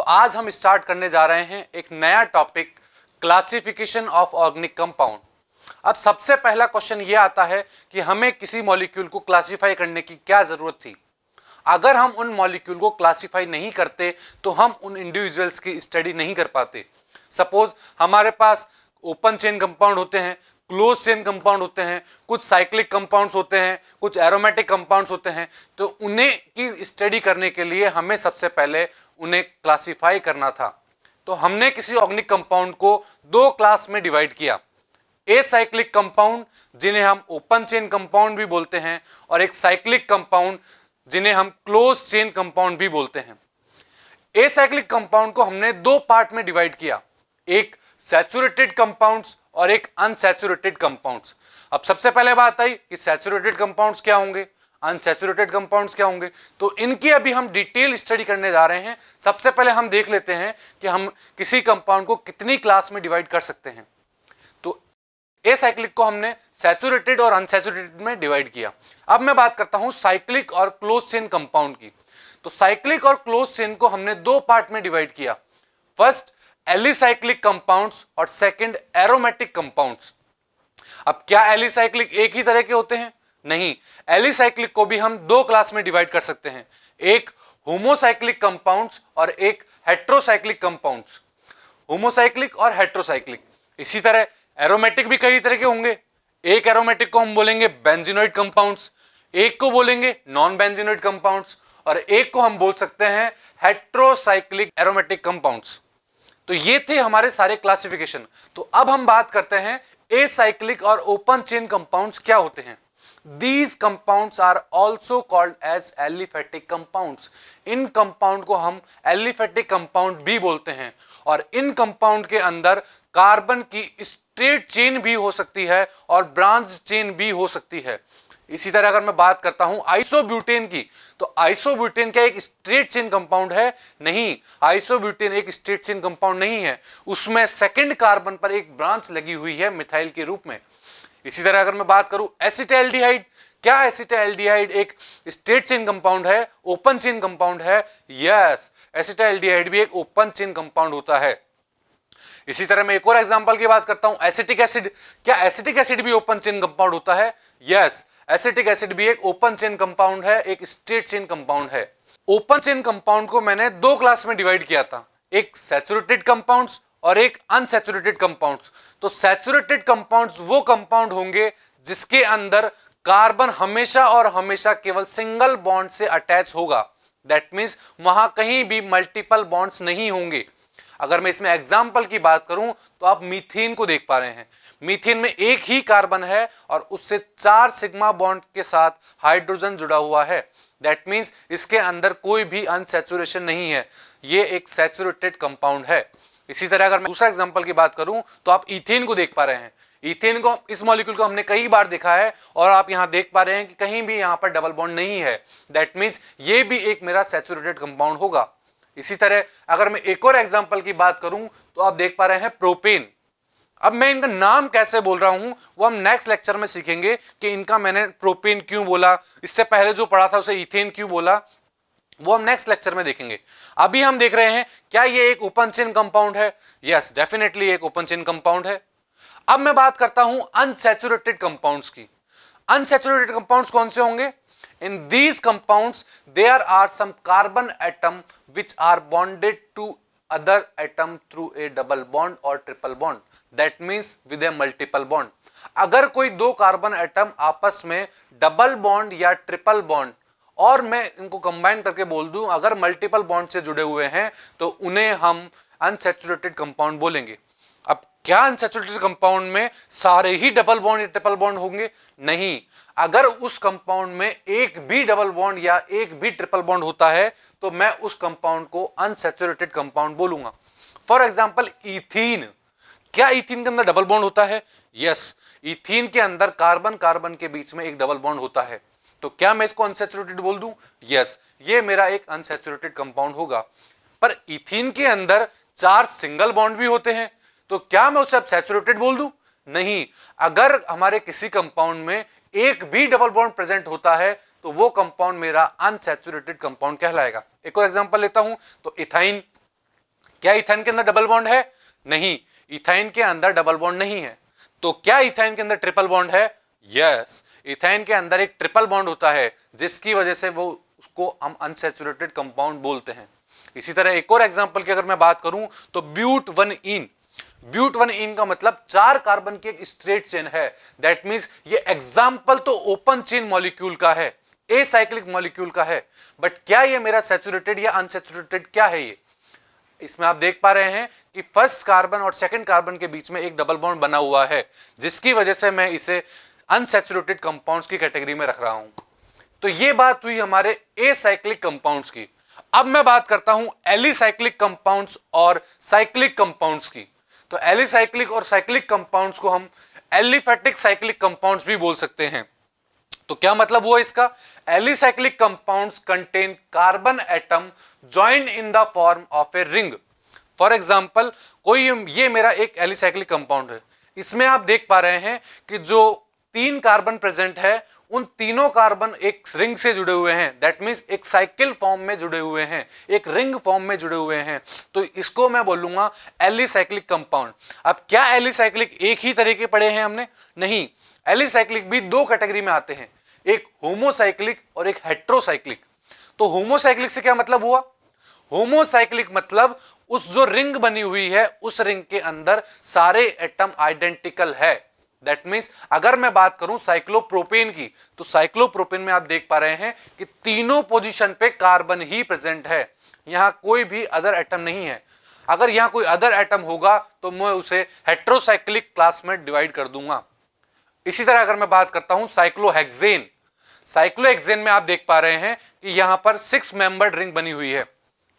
आज हम स्टार्ट करने जा रहे हैं एक नया topic, classification of organic compound. अब सबसे पहला क्वेश्चन ये आता है कि हमें किसी मॉलिक्यूल को क्लासिफाई करने की क्या जरूरत थी। अगर हम उन मॉलिक्यूल को क्लासिफाई नहीं करते तो हम उन इंडिविजुअल्स की स्टडी नहीं कर पाते। सपोज हमारे पास ओपन चेन कंपाउंड होते हैं, क्लोज चेन कंपाउंड होते हैं, कुछ साइक्लिक कंपाउंड्स होते हैं, कुछ एरोमेटिक कंपाउंड्स होते हैं। तो उन्हें की स्टडी करने के लिए हमें सबसे पहले उन्हें क्लासिफाई करना था। तो हमने किसी ऑर्गेनिक कंपाउंड को दो क्लास में डिवाइड किया, ए साइक्लिक कंपाउंड जिन्हें हम ओपन चेन कंपाउंड भी बोलते हैं, और एक साइक्लिक कंपाउंड जिन्हें हम क्लोज चेन कंपाउंड भी बोलते हैं। ए साइक्लिक कंपाउंड को हमने दो पार्ट में डिवाइड किया, एक सैचुरेटेड कंपाउंड्स और एक अनसैचुरेटेड कंपाउंड्स। अब सबसे पहले बात आई कि सैचुरेटेड कंपाउंड्स क्या होंगे, अनसैचुरेटेड कंपाउंड्स क्या होंगे। तो इनकी अभी हम डिटेल स्टडी करने जा रहे हैं। सबसे पहले हम देख लेते हैं कि हम किसी कंपाउंड को कितनी क्लास में डिवाइड कर सकते हैं। तो ए साइक्लिक को हमने सैचुरेटेड और अनसैचुरेटेड में डिवाइड किया। अब मैं बात करता हूं साइक्लिक और क्लोज चेन कंपाउंड की। तो साइक्लिक और क्लोज चेन को हमने दो पार्ट में डिवाइड किया, फर्स्ट एलिसाइक्लिक कंपाउंड्स और सेकंड एरोमेटिक कंपाउंड्स। अब क्या एलिसाइक्लिक एक ही तरह के होते हैं? नहीं, एलिसाइक्लिक को भी हम दो क्लास में डिवाइड कर सकते हैं, एक होमोसाइक्लिक कंपाउंड्स और एक हेट्रोसाइक्लिक कंपाउंड्स। होमोसाइक्लिक और हेट्रोसाइक्लिक। इसी तरह एरोमेटिक भी कई तरह के होंगे। एक एरोमेटिक को हम बोलेंगे बेंजीनोइड कंपाउंड्स, एक को बोलेंगे नॉन बेंजीनोइड कंपाउंड्स, और एक को हम बोल सकते हैं हेट्रोसाइक्लिक एरोमेटिक कंपाउंड्स। तो ये थे हमारे सारे क्लासिफिकेशन। तो अब हम बात करते हैं एसाइक्लिक और ओपन चेन कंपाउंड्स क्या होते हैं। These compounds are also called as aliphatic compounds. In compound को हम एलिफेटिक कंपाउंड भी बोलते हैं, और इन कंपाउंड के अंदर कार्बन की स्ट्रेट चेन भी हो सकती है और ब्रांच चेन भी हो सकती है। इसी तरह अगर मैं बात करता हूं आइसोब्यूटेन की, तो आइसोब्यूटेन क्या एक स्ट्रेट चेन कंपाउंड है? नहीं, आइसोब्यूटेन एक स्ट्रेट चेन कंपाउंड नहीं है, उसमें सेकंड कार्बन पर एक ब्रांच लगी हुई है मिथाइल के रूप में। इसी तरह अगर मैं बात करूं एसिटाल्डिहाइड, क्या एसिटाल्डिहाइड एक स्ट्रेट चेन कंपाउंड है, ओपन चेन कंपाउंड है? यस, एसिटाल्डिहाइड भी एक ओपन चेन कंपाउंड होता है। इसी तरह मैं एक और एग्जांपल की बात करता हूं एसिटिक एसिड, क्या एसिटिक एसिड भी ओपन चेन कंपाउंड होता है? यस, एसिटिक एसिड भी एक ओपन चेन कंपाउंड है, एक स्ट्रेट चेन कंपाउंड है। ओपन चेन कंपाउंड को मैंने दो क्लास में डिवाइड किया था, एक सैचुरेटेड कंपाउंड्स और एक अनसैचुरेटेड कंपाउंड्स। तो सैचुरेटेड कंपाउंड्स वो कंपाउंड होंगे जिसके अंदर कार्बन हमेशा और हमेशा केवल सिंगल बॉन्ड से अटैच होगा। दैट मींस वहां कहीं भी मल्टीपल बॉन्ड्स नहीं होंगे। अगर मैं इसमें एग्जांपल की बात करूं तो आप मीथेन को देख पा रहे हैं। मीथेन में एक ही कार्बन है और उससे 4 सिग्मा बॉन्ड के साथ हाइड्रोजन जुड़ा हुआ है। दैट मींस इसके अंदर कोई भी अनसैचुरेशन नहीं है, ये एक सैचुरेटेड कंपाउंड है। इसी तरह अगर मैं दूसरा एग्जांपल की बात करूं तो आप इथेन को देख पा रहे हैं। इथेन को, इस मॉलिक्यूल को हमने कई बार देखा है और आप यहां देख पा रहे हैं कि कहीं भी यहां पर डबल बॉन्ड नहीं है। दैट मींस ये भी एक मेरा सैचुरेटेड कंपाउंड होगा। इसी तरह अगर मैं एक और एग्जांपल की बात करूं तो आप देख पा रहे हैं प्रोपेन। अब मैं इनका नाम कैसे बोल रहा हूं वो हम नेक्स्ट लेक्चर में सीखेंगे कि इनका मैंने प्रोपेन क्यों बोला, इससे पहले जो पढ़ा था उसे इथेन क्यों बोला, वो हम नेक्स्ट लेक्चर में देखेंगे। अभी हम देख रहे हैं क्या ये एक ओपन चेन कंपाउंड है? यस, डेफिनेटली एक ओपन चेन कंपाउंड है। अब मैं बात करता हूं अनसैचुरेटेड कंपाउंड्स की। अनसैचुरेटेड कंपाउंड्स कौन से होंगे? In these compounds there are some carbon atom which are bonded to other atom through a double bond or triple bond. That means with a multiple bond. अगर कोई दो carbon atom आपस में double bond या triple bond, और मैं इनको combine करके बोल दूं अगर मल्टीपल बॉन्ड से जुड़े हुए हैं तो उन्हें हम अनसैचुरेटेड कंपाउंड बोलेंगे। अब क्या अनसैचुरेटेड कंपाउंड में सारे ही डबल बॉन्ड या ट्रिपल बॉन्ड होंगे? नहीं, अगर उस कंपाउंड में एक भी डबल बॉन्ड या एक भी ट्रिपल बॉन्ड होता है तो मैं उस कंपाउंड को अनसैचुरेटेड कंपाउंड बोलूंगा। फॉर एग्जांपल इथीन, क्या इथीन के अंदर डबल बॉन्ड होता है? यस, इथीन के अंदर कार्बन कार्बन के बीच में एक डबल बॉन्ड होता है। तो क्या मैं इसको अनसैचुरेटेड बोल दूं? यस, ये मेरा एक अनसैचुरेटेड कंपाउंड होगा। पर इथीन के अंदर 4 सिंगल बॉन्ड भी होते हैं, तो क्या मैं उसे अब सैचुरेटेड बोल दूं? नहीं, अगर हमारे किसी कंपाउंड में एक भी डबल बॉन्ड प्रेजेंट होता है तो वो कंपाउंड मेरा अनसैचुरेटेड कंपाउंड कहलाएगा। एक और एग्जांपल लेता हूं तो इथाइन, क्या इथाइन के अंदर डबल बॉन्ड है? नहीं, इथाइन के अंदर डबल बॉन्ड नहीं है। तो क्या इथाइन के अंदर ट्रिपल बॉन्ड है? यस, इथाइन के अंदर एक ट्रिपल बॉन्ड होता है, जिसकी वजह से वो उसको हम अनसैचुरेटेड कंपाउंड बोलते हैं। इसी तरह एक और एग्जांपल की अगर मैं बात करूं तो ब्यूट 1-इन। ब्यूट 1-इन का मतलब 4 कार्बन की एक स्ट्रेट चेन है। दैट मींस ये एग्जांपल तो ओपन चेन मॉलिक्यूल का है, एसाइक्लिक मॉलिक्यूल का है, बट क्या ये मेरा सैचुरेटेड या अनसैचुरेटेड क्या है? ये इसमें आप देख पा रहे हैं कि फर्स्ट कार्बन और सेकंड कार्बन के बीच में एक डबल बॉन्ड बना हुआ है, जिसकी वजह से मैं इसे अनसैचुरेटेड कंपाउंड्स की कैटेगरी में रख रहा हूं। तो ये बात हुई हमारे एसाइक्लिक कंपाउंड्स की। अब मैं बात करता हूं एलिसाइक्लिक कंपाउंड्स और साइक्लिक कंपाउंड्स की। तो एलिसाइक्लिक और साइक्लिक कंपाउंड्स को हम एलिफेटिक साइक्लिक कंपाउंड्स भी बोल सकते हैं। तो क्या मतलब हुआ इसका? Alicyclic compounds contain carbon atom joined in the form of a ring. For example, कोई ये मेरा एक एलिसाइक्लिक कंपाउंड है, इसमें आप देख पा रहे हैं कि जो 3 कार्बन प्रेजेंट है, उन तीनों कार्बन एक रिंग से जुड़े हुए हैं। दैट मींस एक साइकिल फॉर्म में जुड़े हुए हैं, एक रिंग फॉर्म में जुड़े हुए हैं। तो इसको मैं बोलूंगा एलिसाइक्लिक कंपाउंड। अब क्या एलिसाइक्लिक एक ही तरह के पढ़े हैं हमने? नहीं, एलिसाइक्लिक भी 2 कैटेगरी में आते हैं, एक होमोसाइक्लिक और एक हेट्रोसाइक्लिक। तो होमोसाइक्लिक से क्या मतलब हुआ? होमोसाइक्लिक मतलब उस जो रिंग बनी हुई है, उस रिंग के अंदर सारे एटम आइडेंटिकल है। दैट मींस अगर मैं बात करूं साइक्लोप्रोपेन की, तो साइक्लोप्रोपेन में आप देख पा रहे हैं कि तीनों पोजीशन पे कार्बन ही प्रेजेंट है, यहां कोई भी अदर एटम नहीं है। अगर यहां कोई अदर एटम होगा तो मैं उसे हेट्रोसाइक्लिक क्लास में डिवाइड कर दूंगा। इसी तरह अगर मैं बात करता हूं साइक्लोहेक्सेन, साइक्लोहेक्सेन में आप देख पा रहे हैं कि यहां पर 6 मेंबर्ड रिंग बनी हुई है।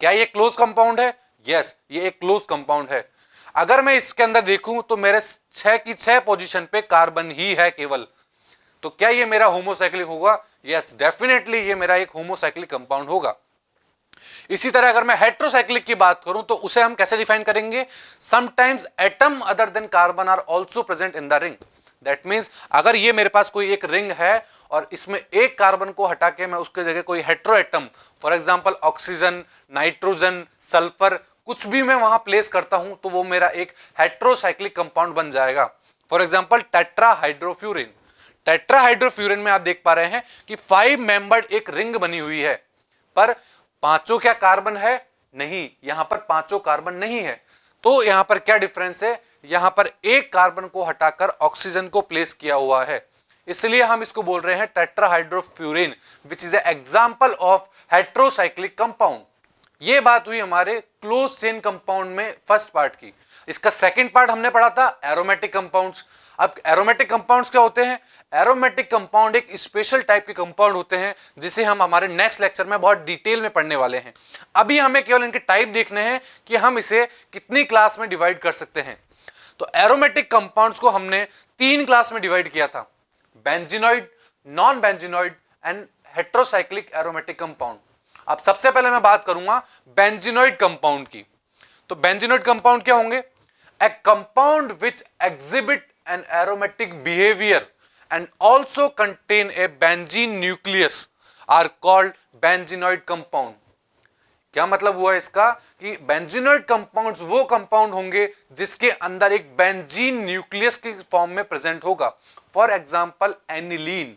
क्या ये क्लोज कंपाउंड है? यस, ये एक क्लोज कंपाउंड है। अगर मैं इसके अंदर देखूं तो मेरे 6 की 6 पोजीशन पे कार्बन ही है केवल। तो क्या ये मेरा होमोसाइक्लिक होगा? यस, डेफिनेटली ये मेरा एक होमोसाइक्लिक कंपाउंड होगा। इसी तरह अगर मैं हेट्रोसाइक्लिक की बात करूं तो उसे हम कैसे डिफाइन करेंगे? Sometimes atom other than carbon are also present in the ring. That means अगर ये मेरे पास कोई एक रिंग है और इसमें एक कार्बन को हटा के मैं उसके जगह कोई hetero atom, for example oxygen, nitrogen, sulphur, कुछ भी मैं वहां प्लेस करता हूं, तो वो मेरा एक हेट्रोसाइक्लिक कंपाउंड बन जाएगा। For example टेट्राहाइड्रोफ्यूरिन। टेट्राहाइड्रोफ्यूरिन में आप देख पा रहे हैं कि 5 मेंबर्ड एक रिंग बनी हुई है, पर पांचों क्या कार्बन है? नहीं, यहां पर पांचों कार्बन नहीं है। तो यहां पर क्या डिफरेंस है? यहां पर एक कार्बन को हटाकर ऑक्सीजन को प्लेस किया हुआ है, इसलिए हम इसको बोल रहे हैं tetrahydrofuran, which is a example of heterocyclic compound. ये बात हुई हमारे क्लोज चेन कंपाउंड में फर्स्ट पार्ट की। इसका सेकंड पार्ट हमने पढ़ा था एरोमेटिक कंपाउंड्स। अब एरोमेटिक कंपाउंड्स क्या होते हैं? एरोमेटिक कंपाउंड एक स्पेशल टाइप के कंपाउंड होते हैं, जिसे हम हमारे नेक्स्ट लेक्चर में बहुत डिटेल में पढ़ने वाले हैं। अभी हमें केवल इनके टाइप देखने हैं कि हम इसे कितनी क्लास में डिवाइड कर सकते हैं। तो एरोमेटिक कंपाउंड्स को हमने 3 क्लास में डिवाइड किया था, benzenoid, non benzenoid and heterocyclic aromatic compound. अब सबसे पहले मैं बात करूंगा बेंजीनॉइड कंपाउंड की। तो बेंजीनॉइड कंपाउंड क्या होंगे? A compound which exhibit an aromatic behaviour and also contain a benzene nucleus are called benzenoid compound. क्या मतलब हुआ इसका? कि बेंजीनॉइड कंपाउंड्स वो कंपाउंड होंगे जिसके अंदर एक बेंजीन न्यूक्लियस के फॉर्म में प्रेजेंट होगा। For example aniline.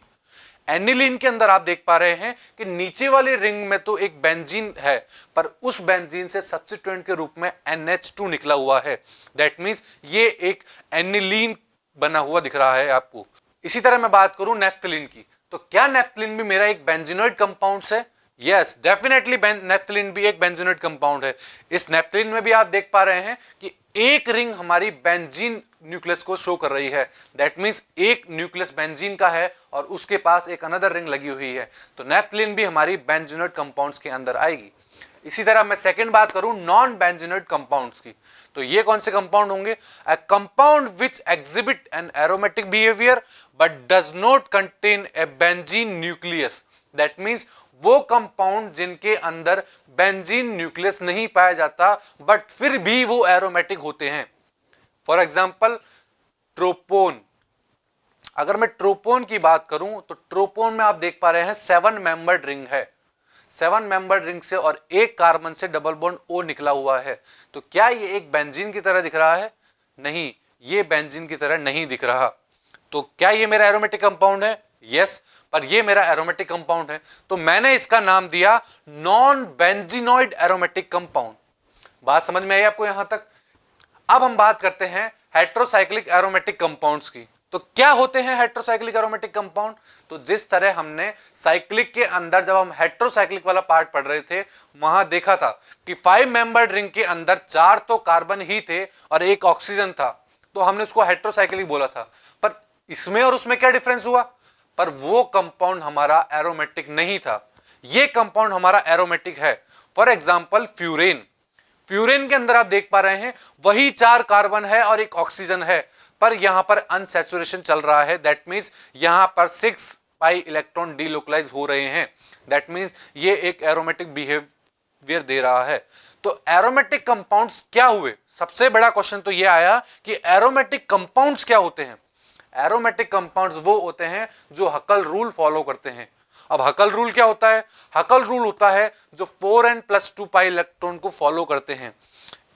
एनिलीन के अंदर आप देख पा रहे हैं कि नीचे वाली रिंग में तो एक बेंजीन है, पर उस बेंजीन से सब्स्टिट्यूएंट के रूप में NH2 निकला हुआ है। दैट मींस ये एक एनिलीन बना हुआ दिख रहा है आपको। इसी तरह मैं बात करूं नेफ्थलीन की, तो क्या नेफ्थलीन भी मेरा एक बेंजीनॉइड कंपाउंड है? यस, डेफिनेटली नेफ्थलीन भी एक बेंजीनॉइड कंपाउंड है। इस नेफ्थलीन में भी आप देख पा रहे हैं कि एक रिंग हमारी बेंजीन न्यूक्लियस को शो कर रही है। दैट मींस एक न्यूक्लियस बेंजीन का है और उसके पास एक अनदर रिंग लगी हुई है। तो नेफ्थलीन भी हमारी बेंजीनॉइड कंपाउंड्स के अंदर आएगी। इसी तरह मैं सेकंड बात करूं नॉन बेंजीनॉइड कंपाउंड्स की, तो ये कौन से कंपाउंड होंगे? A compound which exhibit an aromatic behaviour but does not contain a benzene nucleus. That means वो कंपाउंड जिनके अंदर बेंजीन न्यूक्लियस नहीं पाया जाता, बट फिर भी वो एरोमेटिक होते हैं। For example tropone. अगर मैं ट्रोपोन की बात करूं तो ट्रोपोन में आप देख पा रहे हैं 7 मेंबर्ड रिंग है। 7 मेंबर रिंग से और एक कार्बन से डबल बॉन्ड O निकला हुआ है। तो क्या ये एक बेंजीन की तरह दिख रहा है? नहीं, ये बेंजीन की तरह नहीं दिख रहा। तो क्या ये मेरा एरोमेटिक कंपाउंड है? यस, पर ये मेरा एरोमेटिक कंपाउंड है, तो मैंने इसका नाम दिया नॉन बेंजीनॉइड एरोमेटिक कंपाउंड। बात समझ में आई आपको यहां तक? अब हम बात करते हैं हेट्रोसाइक्लिक एरोमेटिक कंपाउंड्स की। तो क्या होते हैं हेट्रोसाइक्लिक एरोमेटिक कंपाउंड? तो जिस तरह हमने साइक्लिक के अंदर जब हम हेट्रोसाइक्लिक वाला पार्ट पढ़ रहे थे, वहां देखा था कि 5 मेंबर्ड रिंग के अंदर 4 तो कार्बन ही थे और एक ऑक्सीजन था, तो हमने उसको हेट्रोसाइक्लिक बोला था। पर इसमें और उसमें क्या डिफरेंस हुआ? पर वो कंपाउंड हमारा एरोमेटिक नहीं था, ये कंपाउंड हमारा एरोमेटिक है। For example furan. फ्यूरेन के अंदर आप देख पा रहे हैं वही 4 कार्बन है और एक ऑक्सीजन है, पर यहां पर अनसैचुरेशन चल रहा है। दैट मींस यहां पर 6 पाई इलेक्ट्रॉन डीलोकलाइज हो रहे हैं। दैट मींस ये एक एरोमेटिक बिहेवियर दे रहा है। तो एरोमेटिक कंपाउंड्स क्या हुए? सबसे बड़ा क्वेश्चन तो ये आया कि एरोमेटिक कंपाउंड्स क्या होते हैं। एरोमेटिक कंपाउंड्स वो होते हैं जो हकल रूल फॉलो करते हैं। अब हकल रूल क्या होता है? हकल रूल होता है जो 4n+2 पाई इलेक्ट्रॉन को फॉलो करते हैं।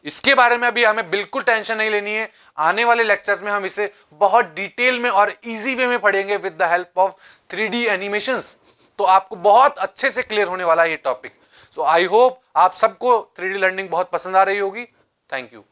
इसके बारे में अभी हमें बिल्कुल टेंशन नहीं लेनी है, आने वाले लेक्चर्स में हम इसे बहुत डिटेल में और इजी वे में पढ़ेंगे with the help of 3D animations. तो आपको बहुत अच्छे से क्लियर होने वाला है ये टॉपिक। सो आई होप आप सबको 3D लर्निंग बहुत पसंद आ रही होगी। Thank you.